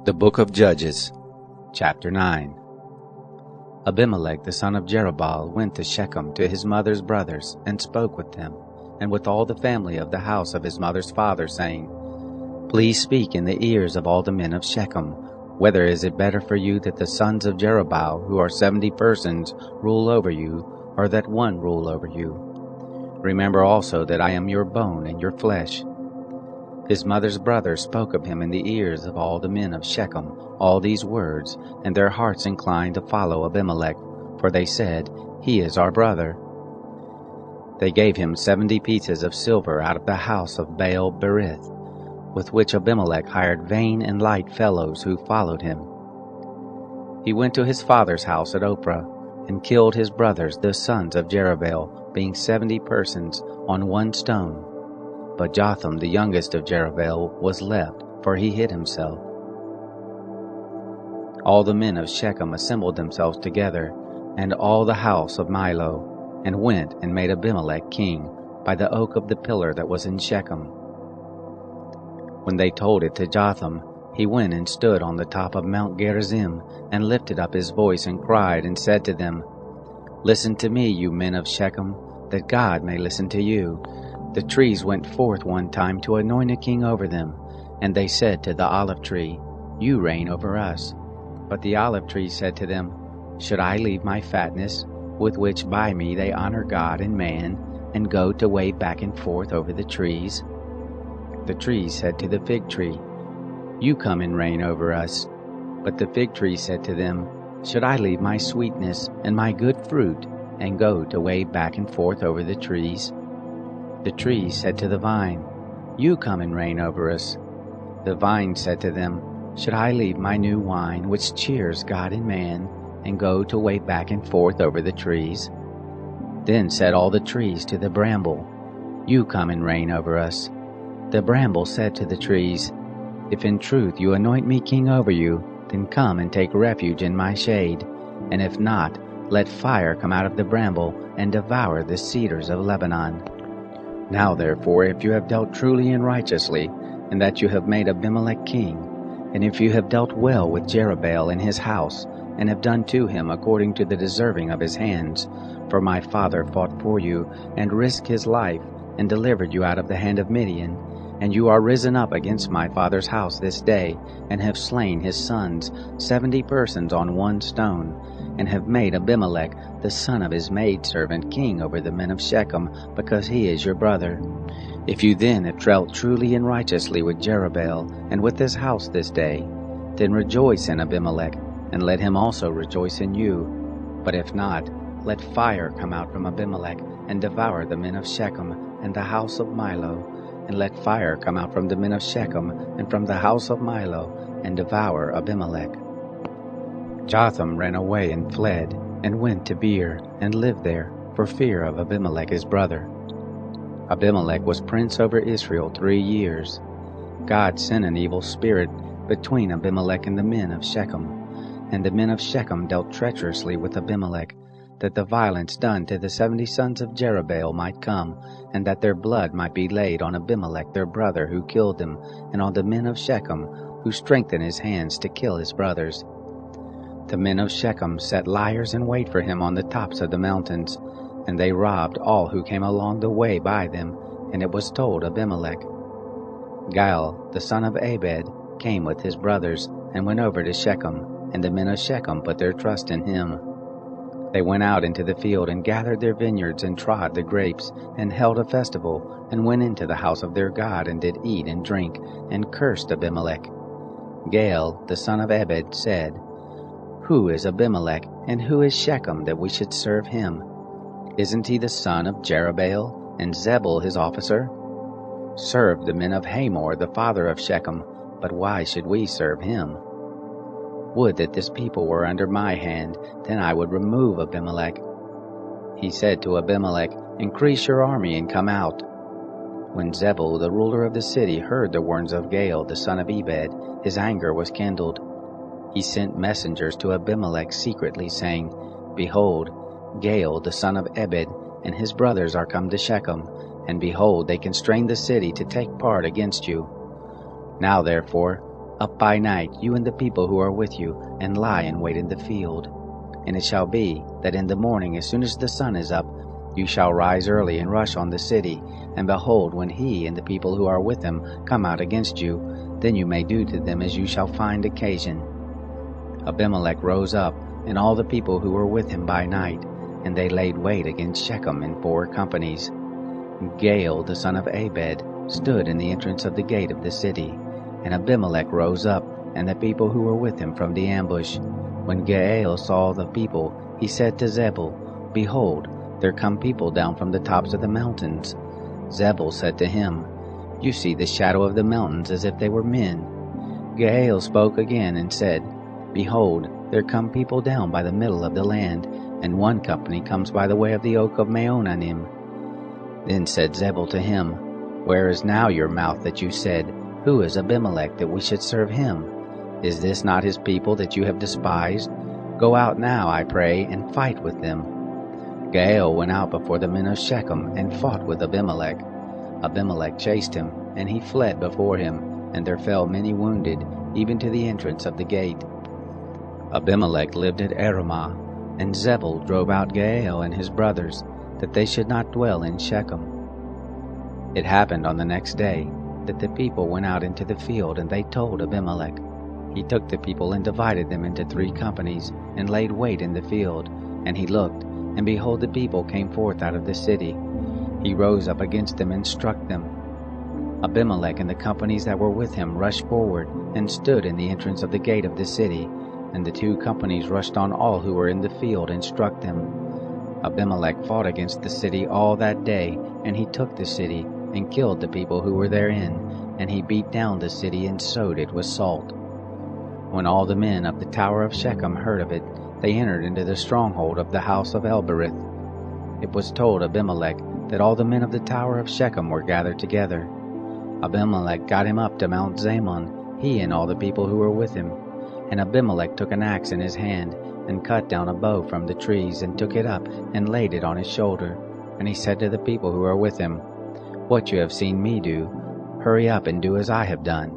The Book of Judges, Chapter 9. Abimelech the son of Jerubbaal went to Shechem to his mother's brothers, and spoke with them, and with all the family of the house of his mother's father, saying, Please speak in the ears of all the men of Shechem, whether is it better for you that the sons of Jerubbaal, who are 70 persons, rule over you, or that one rule over you? Remember also that I am your bone and your flesh. His mother's brothers spoke of him in the ears of all the men of Shechem all these words, and their hearts inclined to follow Abimelech, for they said, He is our brother. They gave him 70 pieces of silver out of the house of Baal Berith, with which Abimelech hired vain and light fellows who followed him. He went to his father's house at Ophrah, and killed his brothers the sons of Jerubbaal, being 70 persons, on one stone. But Jotham, the youngest of Jerubbaal, was left, for he hid himself. All the men of Shechem assembled themselves together, and all the house of Milo, and went and made Abimelech king, by the oak of the pillar that was in Shechem. When they told it to Jotham, he went and stood on the top of Mount Gerizim, and lifted up his voice, and cried, and said to them, Listen to me, you men of Shechem, that God may listen to you. The trees went forth one time to anoint a king over them, and they said to the olive tree, You reign over us. But the olive tree said to them, Should I leave my fatness, with which by me they honor God and man, and go to wave back and forth over the trees? The trees said to the fig tree, You come and reign over us. But the fig tree said to them, Should I leave my sweetness and my good fruit, and go to wave back and forth over the trees? The tree said to the vine, You come and reign over us. The vine said to them, Should I leave my new wine, which cheers God and man, and go to wave back and forth over the trees? Then said all the trees to the bramble, You come and reign over us. The bramble said to the trees, If in truth you anoint me king over you, then come and take refuge in my shade, and if not, let fire come out of the bramble, and devour the cedars of Lebanon. Now therefore, if you have dealt truly and righteously, and that you have made Abimelech king, and if you have dealt well with Jerubbaal and his house, and have done to him according to the deserving of his hands, for my father fought for you, and risked his life, and delivered you out of the hand of Midian, and you are risen up against my father's house this day, and have slain his sons, 70 persons on one stone, and have made Abimelech, the son of his maidservant, king over the men of Shechem, because he is your brother. If you then have dealt truly and righteously with Jerubbaal, and with his house this day, then rejoice in Abimelech, and let him also rejoice in you. But if not, let fire come out from Abimelech, and devour the men of Shechem, and the house of Milo, and let fire come out from the men of Shechem, and from the house of Milo, and devour Abimelech. Jotham ran away and fled, and went to Beer, and lived there, for fear of Abimelech his brother. Abimelech was prince over Israel 3 years. God sent an evil spirit between Abimelech and the men of Shechem, and the men of Shechem dealt treacherously with Abimelech, that the violence done to the 70 sons of Jerubbaal might come, and that their blood might be laid on Abimelech their brother who killed them, and on the men of Shechem, who strengthened his hands to kill his brothers. The men of Shechem set liers in wait for him on the tops of the mountains, and they robbed all who came along the way by them, and it was told Abimelech. Gaal, the son of Abed, came with his brothers, and went over to Shechem, and the men of Shechem put their trust in him. They went out into the field, and gathered their vineyards, and trod the grapes, and held a festival, and went into the house of their God, and did eat and drink, and cursed Abimelech. Gaal, the son of Abed, said, Who is Abimelech, and who is Shechem, that we should serve him? Isn't he the son of Jerubbaal, and Zebul his officer? Serve the men of Hamor, the father of Shechem, but why should we serve him? Would that this people were under my hand, then I would remove Abimelech. He said to Abimelech, Increase your army and come out. When Zebul, the ruler of the city, heard the words of Gaal, the son of Ebed, his anger was kindled. He sent messengers to Abimelech secretly, saying, Behold, Gaal, the son of Ebed, and his brothers are come to Shechem, and behold, they constrain the city to take part against you. Now therefore, up by night, you and the people who are with you, and lie in wait in the field. And it shall be, that in the morning, as soon as the sun is up, you shall rise early and rush on the city, and behold, when he and the people who are with him come out against you, then you may do to them as you shall find occasion. Abimelech rose up, and all the people who were with him by night, and they laid wait against Shechem in 4 companies. Gaal the son of Abed stood in the entrance of the gate of the city, and Abimelech rose up, and the people who were with him from the ambush. When Gaal saw the people, he said to Zebul, Behold, there come people down from the tops of the mountains. Zebul said to him, You see the shadow of the mountains as if they were men. Gaal spoke again and said, Behold, there come people down by the middle of the land, and one company comes by the way of the oak of Maonanim. Then said Zebul to him, Where is now your mouth that you said, Who is Abimelech that we should serve him? Is this not his people that you have despised? Go out now, I pray, and fight with them. Gaal went out before the men of Shechem and fought with Abimelech. Abimelech chased him, and he fled before him, and there fell many wounded, even to the entrance of the gate. Abimelech lived at Aramah, and Zebul drove out Gaal and his brothers, that they should not dwell in Shechem. It happened on the next day, that the people went out into the field, and they told Abimelech. He took the people and divided them into 3 companies, and laid wait in the field. And he looked, and behold, the people came forth out of the city. He rose up against them and struck them. Abimelech and the companies that were with him rushed forward, and stood in the entrance of the gate of the city, and the 2 companies rushed on all who were in the field and struck them. Abimelech fought against the city all that day, and he took the city, and killed the people who were therein, and he beat down the city and sowed it with salt. When all the men of the tower of Shechem heard of it, they entered into the stronghold of the house of Elbereth. It was told Abimelech that all the men of the tower of Shechem were gathered together. Abimelech got him up to Mount Zamon, he and all the people who were with him. And Abimelech took an axe in his hand, and cut down a bow from the trees, and took it up, and laid it on his shoulder. And he said to the people who were with him, What you have seen me do, hurry up and do as I have done.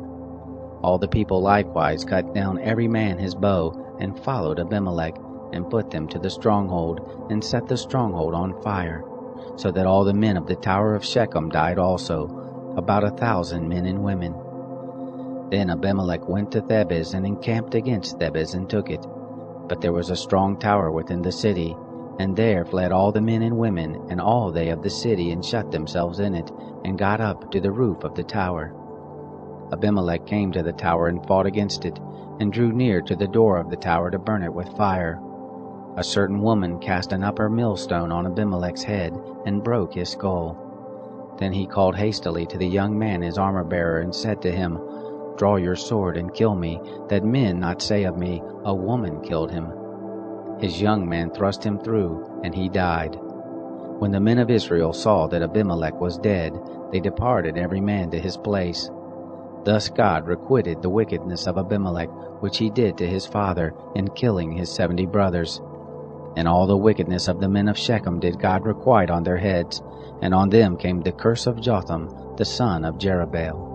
All the people likewise cut down every man his bow, and followed Abimelech, and put them to the stronghold, and set the stronghold on fire, so that all the men of the tower of Shechem died also, about 1,000 men and women. Then Abimelech went to Thebez, and encamped against Thebez, and took it. But there was a strong tower within the city, and there fled all the men and women, and all they of the city, and shut themselves in it, and got up to the roof of the tower. Abimelech came to the tower and fought against it, and drew near to the door of the tower to burn it with fire. A certain woman cast an upper millstone on Abimelech's head, and broke his skull. Then he called hastily to the young man his armor-bearer, and said to him, Draw your sword and kill me, that men not say of me, A woman killed him. His young man thrust him through, and he died. When the men of Israel saw that Abimelech was dead, they departed every man to his place. Thus God requited the wickedness of Abimelech, which he did to his father, in killing his 70 brothers. And all the wickedness of the men of Shechem did God requite on their heads, and on them came the curse of Jotham, the son of Jerubbaal.